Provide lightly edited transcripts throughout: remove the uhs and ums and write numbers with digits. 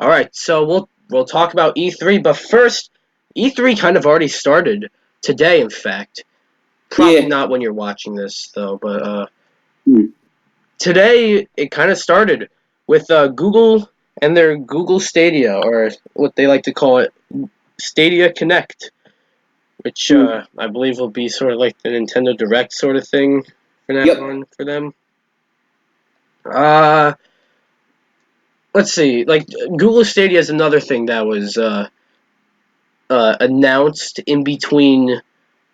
All right, so we'll talk about E3, but first, E3 kind of already started today. In fact, probably Yeah. not when you're watching this though, but Hmm. today it kind of started with Google and their Google Stadia, or what they like to call it, Stadia Connect, which Hmm. I believe will be sort of like the Nintendo Direct sort of thing from now Yep. on for them. Uh, let's see. Like Google Stadia is another thing that was announced in between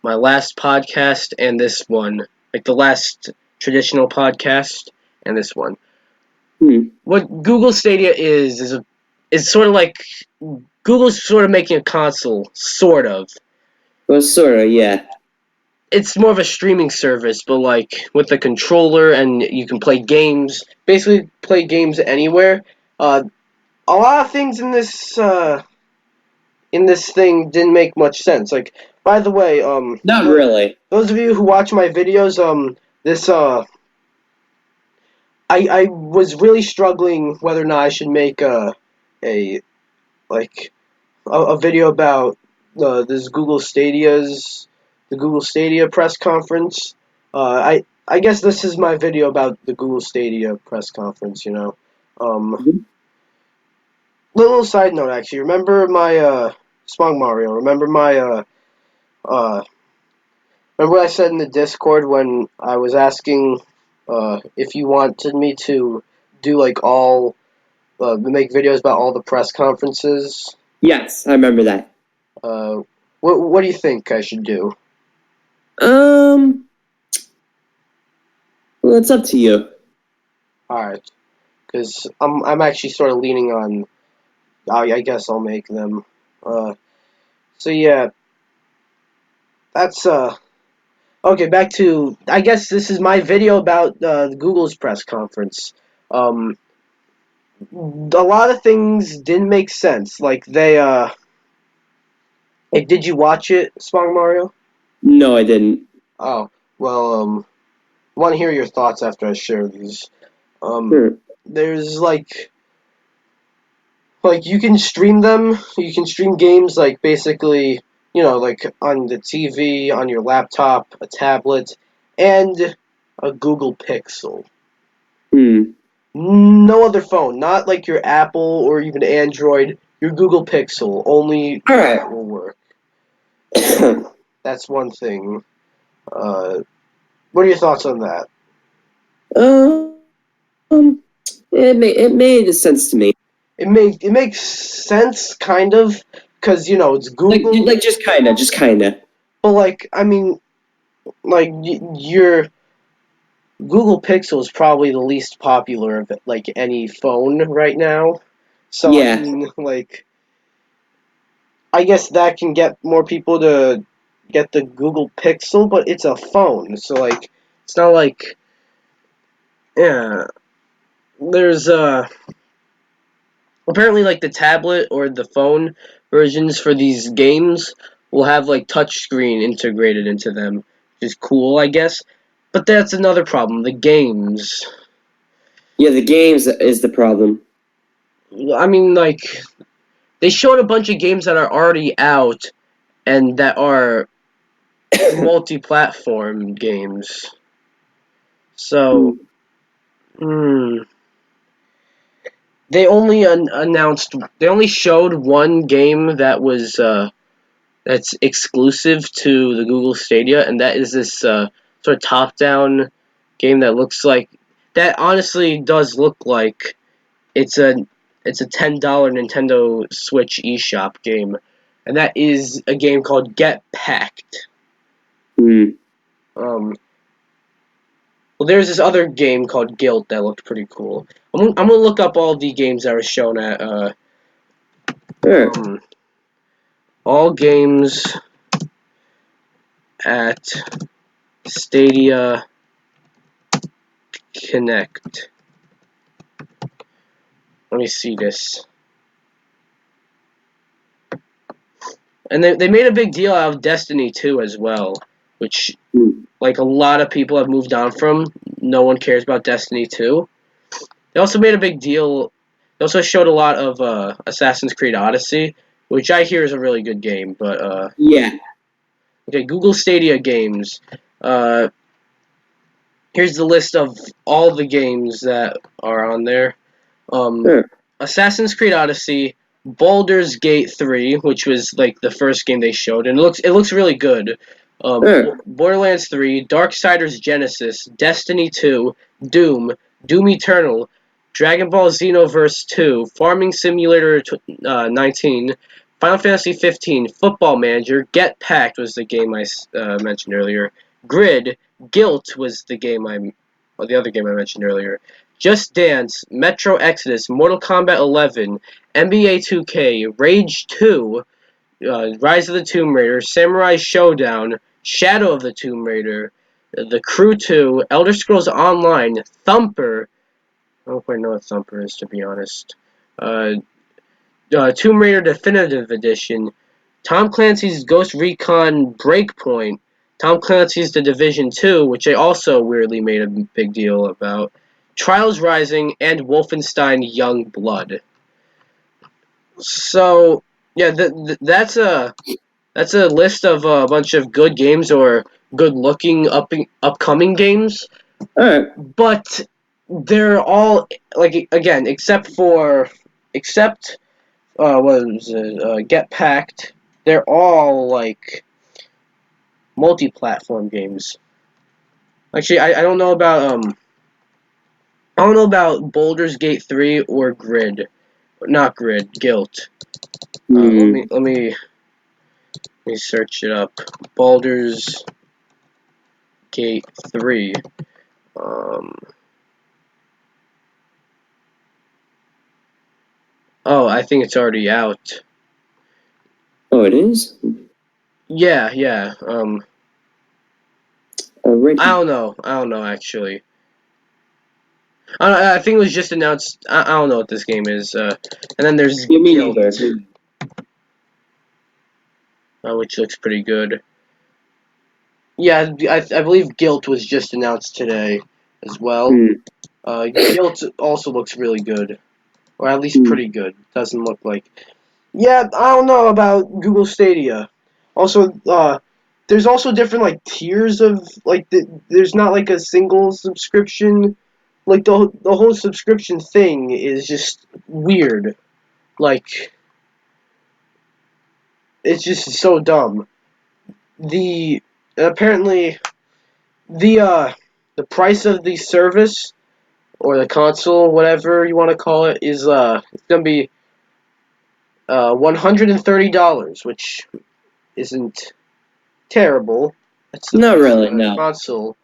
my last podcast and this one, like the last traditional podcast and this one. Hmm. What Google Stadia is sort of like Google's sort of making a console, sort of. Well, sort of, yeah. It's more of a streaming service, but like with a controller, and you can play games. Basically, play games anywhere. Uh, a lot of things in this thing didn't make much sense. Like, by the way, Not really. those of you who watch my videos, this I was really struggling whether or not I should make a like a video about this the Google Stadia press conference. I guess this is my video about the Google Stadia press conference. Um, Mhm. little side note actually. Remember my Smog Mario? Uh remember what I said in the Discord when I was asking if you wanted me to do like all make videos about all the press conferences. Yes, I remember that. Uh, what do you think I should do? Um, well, it's up to you. All right, because I'm actually sort of leaning on. I guess I'll make them. Uh, so yeah, that's okay. Back to I guess this is my video about Google's press conference. Um, a lot of things didn't make sense. Like, did you watch it, Smog Mario? No, I didn't. Oh, well, want to hear your thoughts after I share these. Um, Hmm. there's like you can stream them. You can stream games like basically, like on the TV, on your laptop, a tablet, and a Google Pixel. Hmm. No other phone, not like your Apple or even Android. Your Google Pixel, only All that right. will work. So that's one thing. Uh, what are your thoughts on that? um, it made sense to me. It makes sense, kind of, because it's Google, Like just kinda. but like I mean, like your Google Pixel is probably the least popular of like any phone right now. So I Yeah. mean, like I guess that can get more people to get the Google Pixel, but it's a phone, so like it's not like yeah. There's apparently like the tablet or the phone versions for these games will have like touchscreen integrated into them, which is cool, I guess. But that's another problem. The games. Yeah, the games is the problem. I mean, like they showed a bunch of games that are already out and that are multi-platform games. So, Hmm. hmm, they only announced. They only showed one game that was that's exclusive to the Google Stadia, and that is this sort of top-down game that looks like that. Honestly, does look like it's a it's a $10 Nintendo Switch eShop game, and that is a game called Get Packed. Hmm. Um, well, there's this other game called Guilt that looked pretty cool. I'm gonna look up all the games that were shown at Sure. um, all games at Stadia Connect. Let me see this. And they made a big deal out of Destiny 2 as well, which Hmm. like a lot of people have moved on from. No one cares about Destiny 2. They also made a big deal. They also showed a lot of Assassin's Creed Odyssey, which I hear is a really good game. But Yeah. okay, Google Stadia games. Uh, Here's the list of all the games that are on there. Um, Sure. Assassin's Creed Odyssey, Baldur's Gate 3, which was like the first game they showed, and it looks really good. Sure. Borderlands 3, Darksiders Genesis, Destiny 2, Doom, Doom Eternal, Dragon Ball Xenoverse 2, Farming Simulator 19, Final Fantasy 15, Football Manager, Get Packed was the game I mentioned earlier, Grid, Guilt was the other game I mentioned earlier. Just Dance, Metro Exodus, Mortal Kombat 11, NBA 2K, Rage 2, Rise of the Tomb Raider, Samurai Showdown, Shadow of the Tomb Raider, The Crew 2, Elder Scrolls Online, Thumper. I don't quite know what Thumper is, to be honest. Uh, Tomb Raider Definitive Edition, Tom Clancy's Ghost Recon Breakpoint, Tom Clancy's The Division 2, which they also weirdly made a big deal about, Trials Rising, and Wolfenstein Young Blood. So, yeah, that's a list of a bunch of good games or good-looking upcoming games, All right. but they're all like again except what was it? Get Packed. They're all like multi-platform games. Actually, I don't know about Baldur's Gate 3 or Grid, not Grid, Guilt. Let me search it up. Baldur's Gate 3. Um, oh, I think it's already out. Oh, it is? Yeah, yeah. Already. I don't know actually. I think it was just announced. I don't know what this game is. And then there's Yeah, me Guilt, neither. which looks pretty good. Yeah, I believe Guilt was just announced today as well. Hmm. Guilt also looks really good, or at least Hmm. pretty good. Doesn't look like. Yeah, I don't know about Google Stadia. Also, there's also different like tiers of like there's not like a single subscription. Like the whole subscription thing is just weird. Like it's just so dumb. The apparently the price of the service or the console, whatever you want to call it, is it's gonna be $130, which isn't terrible. That's the Not price of really, a no. console.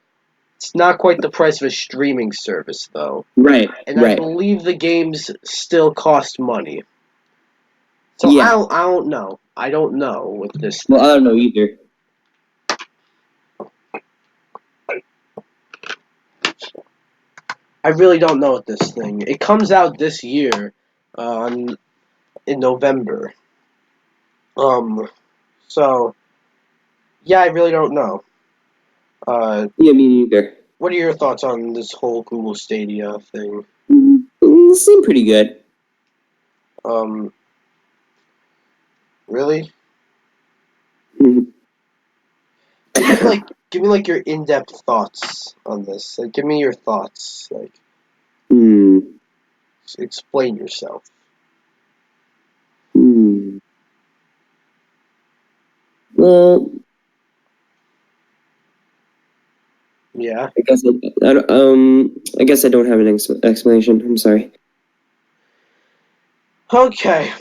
It's not quite the price of a streaming service though, Right, and I right. believe the games still cost money. So Yeah. I don't know. I don't know with this Well, thing. I don't know either. I really don't know with this thing. It comes out this year, um, in November. Um, so yeah, I really don't know. Yeah, me neither. What are your thoughts on this whole Google Stadia thing? It seemed pretty good. Um, really? Mhm. Give me like your in-depth thoughts on this. Like, give me your thoughts. Like, Hmm. explain yourself. Hmm. Well, Yeah. I guess I don't have an explanation. I'm sorry. Okay.